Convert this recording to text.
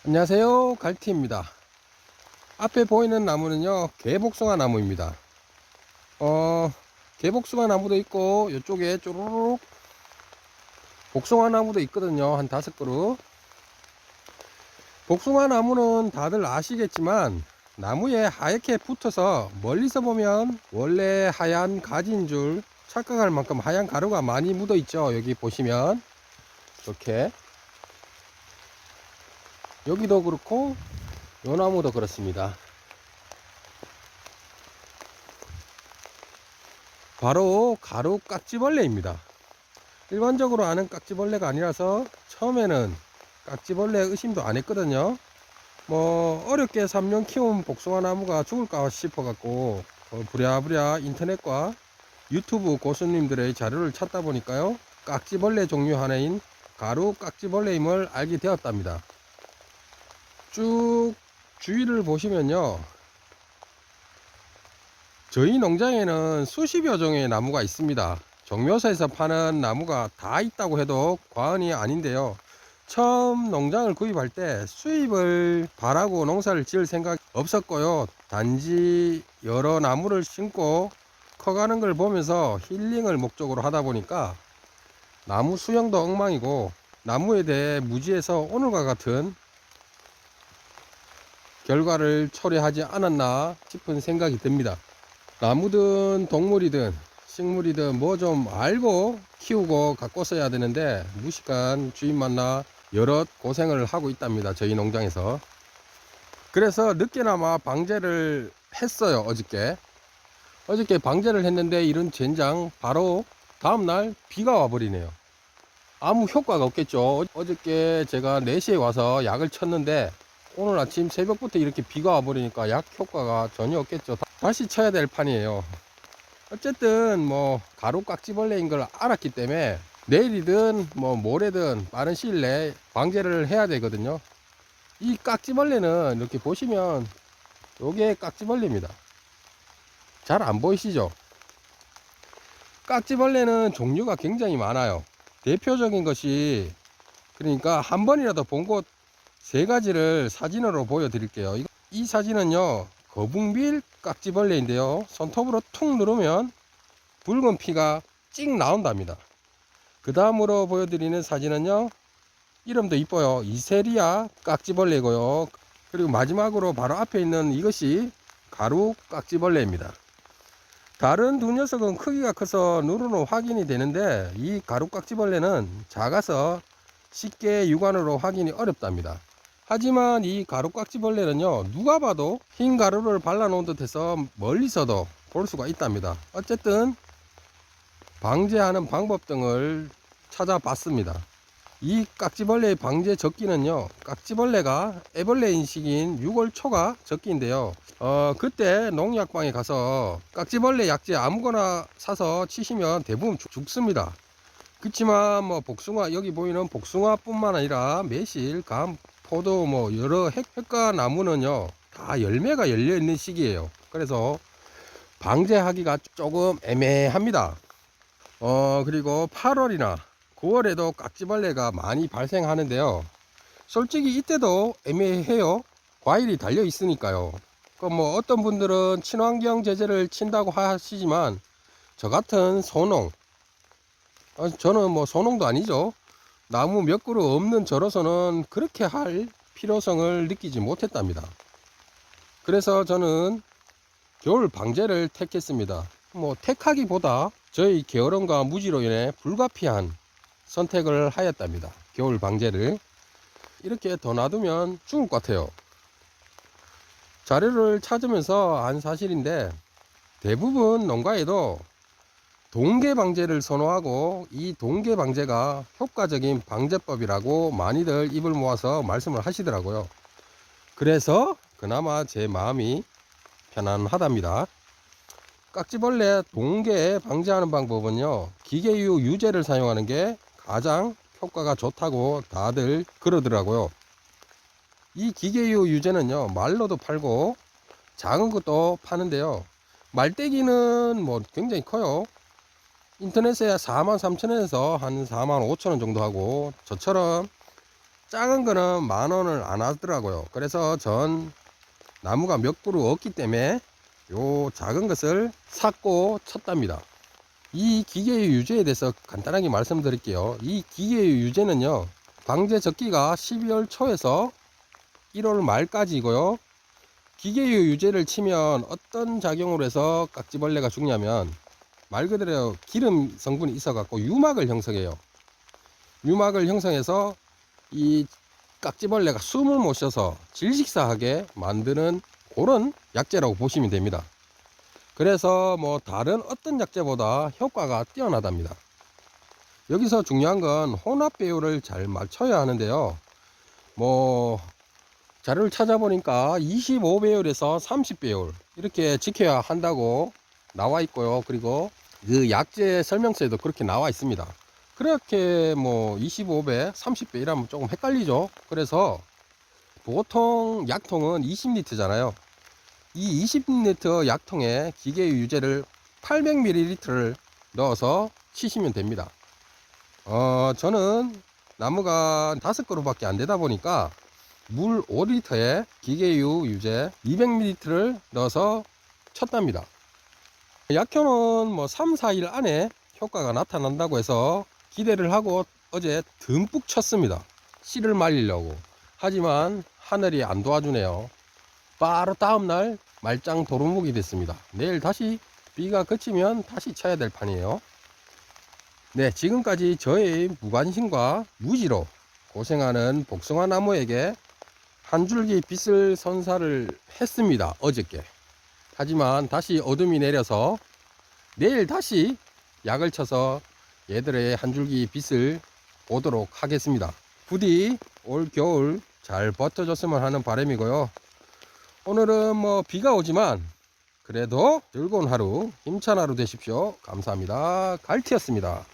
안녕하세요, 갈티입니다. 앞에 보이는 나무는요 개복숭아 나무입니다. 개복숭아 나무도 있고 이쪽에 쪼르륵 복숭아 나무도 있거든요. 한 5그루. 복숭아 나무는 다들 아시겠지만 나무에 하얗게 붙어서 멀리서 보면 원래 하얀 가지인 줄 착각할 만큼 하얀 가루가 많이 묻어 있죠. 여기 보시면 이렇게, 여기도 그렇고 요 나무도 그렇습니다. 바로 가루 깍지벌레입니다. 일반적으로 아는 깍지벌레가 아니라서 처음에는 깍지벌레 의심도 안 했거든요. 뭐 어렵게 3년 키운 복숭아 나무가 죽을까 싶어 갖고 부랴부랴 인터넷과 유튜브 고수님들의 자료를 찾다 보니까요, 깍지벌레 종류 하나인 가루 깍지벌레임을 알게 되었답니다. 쭉 주위를 보시면요, 저희 농장에는 수십여 종의 나무가 있습니다. 정묘사에서 파는 나무가 다 있다고 해도 과언이 아닌데요. 처음 농장을 구입할 때 수입을 바라고 농사를 지을 생각 없었고요. 단지 여러 나무를 심고 커가는 걸 보면서 힐링을 목적으로 하다 보니까 나무 수영도 엉망이고 나무에 대해 무지해서 오늘과 같은 결과를 초래하지 않았나 싶은 생각이 듭니다. 나무든 동물이든 식물이든 뭐 좀 알고 키우고 갖고 써야 되는데 무식한 주인 만나 여러 고생을 하고 있답니다. 저희 농장에서. 그래서 늦게나마 방제를 했어요. 어저께 방제를 했는데 이런 젠장, 바로 다음날 비가 와버리네요. 아무 효과가 없겠죠. 어저께 제가 4시에 와서 약을 쳤는데 오늘 아침 새벽부터 이렇게 비가 와버리니까 약 효과가 전혀 없겠죠. 다시 쳐야 될 판이에요. 어쨌든 뭐 가루 깍지벌레인 걸 알았기 때문에 내일이든 뭐 모레든 빠른 시일 내에 방제를 해야 되거든요. 이 깍지벌레는 이렇게 보시면 요게 깍지벌레입니다. 잘 안 보이시죠? 깍지벌레는 종류가 굉장히 많아요. 대표적인 것이, 그러니까 한 번이라도 본 곳 3가지를 사진으로 보여드릴게요. 이 사진은요 거북밀 깍지벌레인데요, 손톱으로 툭 누르면 붉은 피가 찍 나온답니다. 그 다음으로 보여드리는 사진은요, 이름도 이뻐요. 이세리아 깍지벌레고요. 그리고 마지막으로 바로 앞에 있는 이것이 가루 깍지벌레입니다. 다른 두 녀석은 크기가 커서 눈으로 확인이 되는데 이 가루 깍지벌레는 작아서 쉽게 육안으로 확인이 어렵답니다. 하지만 이 가루 깍지벌레는요, 누가 봐도 흰 가루를 발라 놓은 듯해서 멀리서도 볼 수가 있답니다. 어쨌든 방제하는 방법 등을 찾아봤습니다. 이 깍지벌레의 방제 적기는요, 깍지벌레가 애벌레인 시기인 6월 초가 적기인데요, 그때 농약방에 가서 깍지벌레 약제 아무거나 사서 치시면 대부분 죽습니다. 그렇지만 뭐 복숭아, 여기 보이는 복숭아 뿐만 아니라 매실, 감, 포도, 뭐 여러 핵과 나무는요 다 열매가 열려 있는 시기예요. 그래서 방제하기가 조금 애매합니다. 그리고 8월이나 9월에도 깍지벌레가 많이 발생하는데요, 솔직히 이때도 애매해요. 과일이 달려 있으니까요. 뭐 어떤 분들은 친환경 제재를 친다고 하시지만 저 같은 소농, 저는 뭐 소농도 아니죠. 나무 몇 그루 없는 저로서는 그렇게 할 필요성을 느끼지 못했답니다. 그래서 저는 겨울 방제를 택했습니다. 뭐 택하기보다 저희 게으름과 무지로 인해 불가피한 선택을 하였답니다. 겨울 방제를. 이렇게 더 놔두면 죽을 것 같아요. 자료를 찾으면서 안 사실인데 대부분 농가에도 동계 방제를 선호하고 이 동계 방제가 효과적인 방제법이라고 많이들 입을 모아서 말씀을 하시더라고요. 그래서 그나마 제 마음이 편안하답니다. 깍지벌레 동계 방제하는 방법은요, 기계유 유제를 사용하는 게 가장 효과가 좋다고 다들 그러더라고요. 이 기계유 유제는요 말로도 팔고 작은 것도 파는데요, 말대기는 뭐 굉장히 커요. 인터넷에 43,000원에서 한 45,000원 정도 하고, 저처럼 작은 거는 10,000원을 안 하더라고요. 그래서 전 나무가 몇 그루 없기 때문에 요 작은 것을 샀고 쳤답니다. 이 기계유 유제에 대해서 간단하게 말씀드릴게요. 이 기계유 유제는요, 방제 적기가 12월 초에서 1월 말까지이고요. 기계유 유제를 치면 어떤 작용으로 해서 깍지벌레가 죽냐면, 말 그대로 기름 성분이 있어 갖고 유막을 형성해요. 유막을 형성해서 이 깍지벌레가 숨을 못 쉬어서 질식사하게 만드는 그런 약재라고 보시면 됩니다. 그래서 뭐 다른 어떤 약재보다 효과가 뛰어나답니다. 여기서 중요한 건 혼합 배율을 잘 맞춰야 하는데요. 뭐 자료를 찾아보니까 25배율에서 30배율 이렇게 지켜야 한다고 나와 있고요. 그리고 그 약재 설명서에도 그렇게 나와 있습니다. 그렇게 뭐 25배, 30배 이라면 조금 헷갈리죠. 그래서 보통 약통은 20리터잖아요. 이 20리터 약통에 기계유 유제를 800ml를 넣어서 치시면 됩니다. 저는 나무가 5그루밖에 안 되다 보니까 물 5리터에 기계유 유제 200ml를 넣어서 쳤답니다. 약효는 뭐 3, 4일 안에 효과가 나타난다고 해서 기대를 하고 어제 듬뿍 쳤습니다. 씨를 말리려고. 하지만 하늘이 안 도와주네요. 바로 다음날 말짱 도루묵이 됐습니다. 내일 다시 비가 그치면 다시 쳐야 될 판이에요. 네, 지금까지 저의 무관심과 무지로 고생하는 복숭아 나무에게 한 줄기 빛을 선사를 했습니다. 어저께. 하지만 다시 어둠이 내려서 내일 다시 약을 쳐서 얘들의 한 줄기 빛을 보도록 하겠습니다. 부디 올 겨울 잘 버텨줬으면 하는 바람이고요. 오늘은 뭐 비가 오지만 그래도 즐거운 하루, 힘찬 하루 되십시오. 감사합니다. 갈티였습니다.